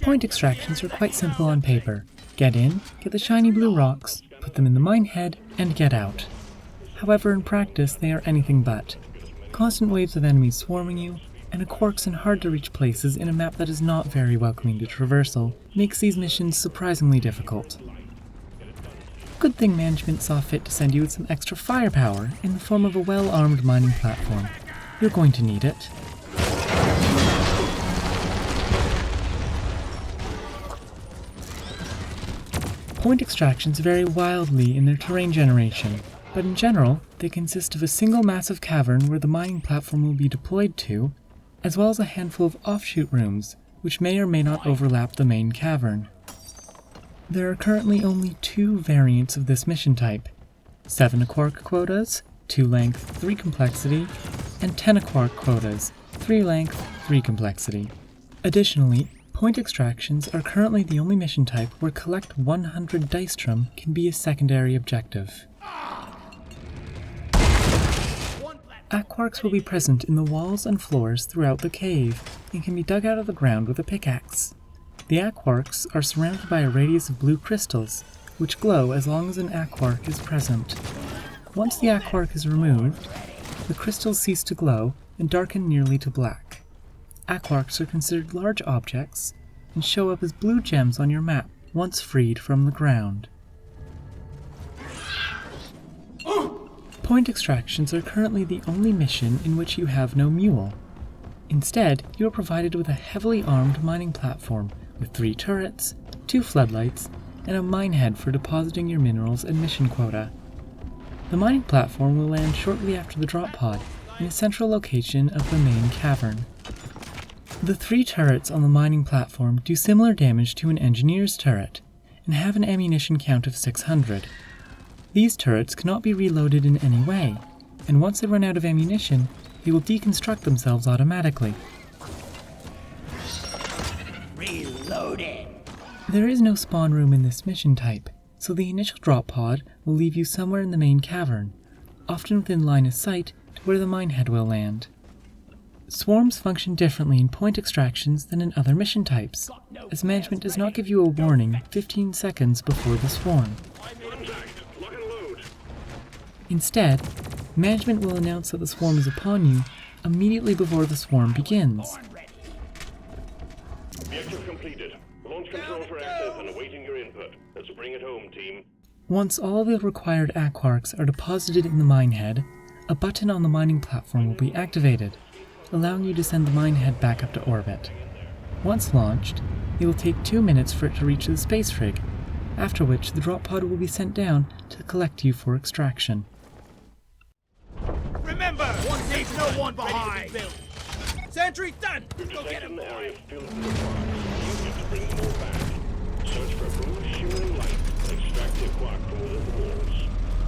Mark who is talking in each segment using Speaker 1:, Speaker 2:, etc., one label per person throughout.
Speaker 1: Point extractions are quite simple on paper. Get in, get the shiny blue rocks, put them in the mine head, and get out. However, in practice, they are anything but. Constant waves of enemies swarming you, and quirks in hard-to-reach places in a map that is not very welcoming to traversal makes these missions surprisingly difficult. Good thing management saw fit to send you with some extra firepower in the form of a well-armed mining platform. You're going to need it. Point extractions vary wildly in their terrain generation, but in general, they consist of a single massive cavern where the mining platform will be deployed to, as well as a handful of offshoot rooms, which may or may not overlap the main cavern. There are currently only 2 variants of this mission type: 7 quark quotas, 2 length, 3 complexity, and 10 quark quotas, 3 length, 3 complexity. Additionally, point extractions are currently the only mission type where collect 100 Dystrum can be a secondary objective. Quarks will be present in the walls and floors throughout the cave and can be dug out of the ground with a pickaxe. The quarks are surrounded by a radius of blue crystals, which glow as long as an quark is present. Once the quark is removed, the crystals cease to glow and darken nearly to black. Quarks are considered large objects and show up as blue gems on your map once freed from the ground. Point extractions are currently the only mission in which you have no mule. Instead, you are provided with a heavily armed mining platform with 3 turrets, 2 floodlights, and a mine head for depositing your minerals and mission quota. The mining platform will land shortly after the drop pod in a central location of the main cavern. The 3 turrets on the mining platform do similar damage to an engineer's turret and have an ammunition count of 600. These turrets cannot be reloaded in any way, and once they run out of ammunition, they will deconstruct themselves automatically. Reloading! There is no spawn room in this mission type, so the initial drop pod will leave you somewhere in the main cavern, often within line of sight to where the mine head will land. Swarms function differently in point extractions than in other mission types, as management does not give you a warning 15 seconds before the swarm. Instead, management will announce that the swarm is upon you immediately before the swarm begins.
Speaker 2: Objective completed. Launch controls are active and awaiting your input. Let's bring it home, team.
Speaker 1: Once all the required quarks are deposited in the mine head, a button on the mining platform will be activated, allowing you to send the mine head back up to orbit. Once launched, it will take 2 minutes for it to reach the space rig, after which the drop pod will be sent down to collect you for extraction.
Speaker 3: Remember, leave no one behind! Sentry done! Go get him, boy!
Speaker 2: You need to bring them all back. Search for a blue shimmering light and extract the quark from within the walls.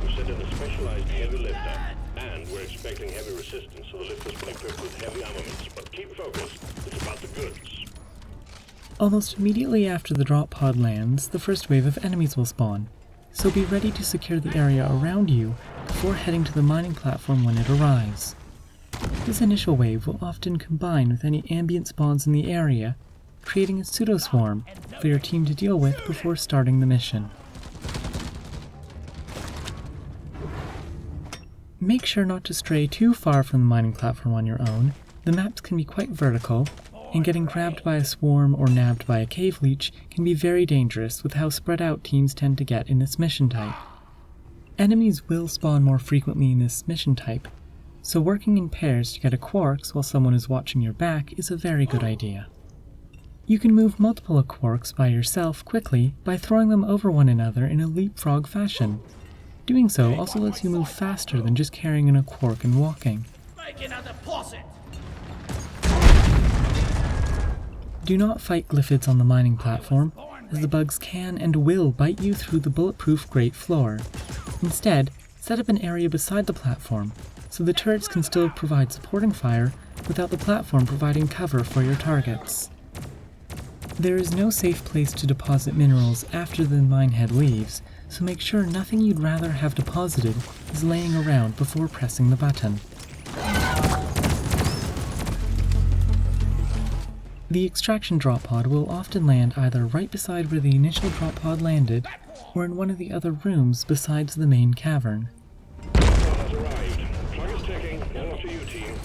Speaker 2: We've sent in a specialized heavy lifter, and we're expecting heavy resistance, so the lifters will equip with heavy armaments. But keep focused. It's about the goods.
Speaker 1: Almost immediately after the drop pod lands, the first wave of enemies will spawn, so be ready to secure the area around you before heading to the mining platform when it arrives. This initial wave will often combine with any ambient spawns in the area, creating a pseudo-swarm for your team to deal with before starting the mission. Make sure not to stray too far from the mining platform on your own. The maps can be quite vertical, and getting grabbed by a swarm or nabbed by a cave leech can be very dangerous with how spread out teams tend to get in this mission type. Enemies will spawn more frequently in this mission type, so working in pairs to get a quarks while someone is watching your back is a very good idea. You can move multiple quarks by yourself quickly by throwing them over one another in a leapfrog fashion. Doing so also lets you move faster than just carrying in a quark and walking. Do not fight glyphids on the mining platform, as the bugs can and will bite you through the bulletproof grate floor. Instead, set up an area beside the platform, so the turrets can still provide supporting fire without the platform providing cover for your targets. There is no safe place to deposit minerals after the minehead leaves, so make sure nothing you'd rather have deposited is laying around before pressing the button. The extraction drop pod will often land either right beside where the initial drop pod landed, or in one of the other rooms besides the main cavern.
Speaker 2: Has arrived. Clock is ticking. All up to you, team.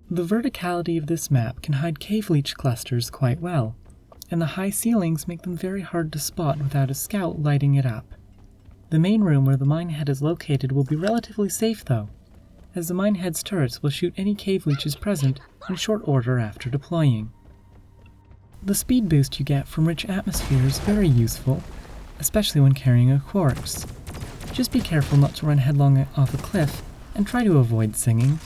Speaker 1: The verticality of this map can hide cave leech clusters quite well, and the high ceilings make them very hard to spot without a scout lighting it up. The main room where the minehead is located will be relatively safe though, as the minehead's turrets will shoot any cave leeches present in short order after deploying. The speed boost you get from rich atmosphere is very useful, especially when carrying a quartz. Just be careful not to run headlong off a cliff, and try to avoid singing.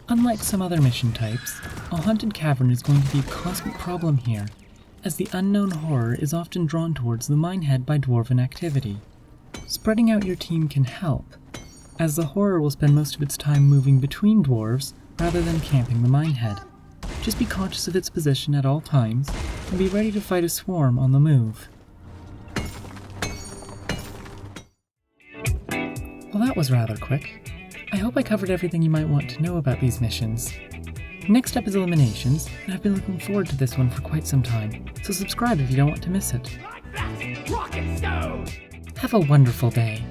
Speaker 1: Unlike some other mission types, a haunted cavern is going to be a constant problem here, as the unknown horror is often drawn towards the minehead by dwarven activity. Spreading out your team can help, as the horror will spend most of its time moving between dwarves rather than camping the minehead. Just be conscious of its position at all times, and be ready to fight a swarm on the move. Well, that was rather quick. I hope I covered everything you might want to know about these missions. Next up is Eliminations, and I've been looking forward to this one for quite some time, so subscribe if you don't want to miss it.
Speaker 3: Rocket stone!
Speaker 1: Have a wonderful day.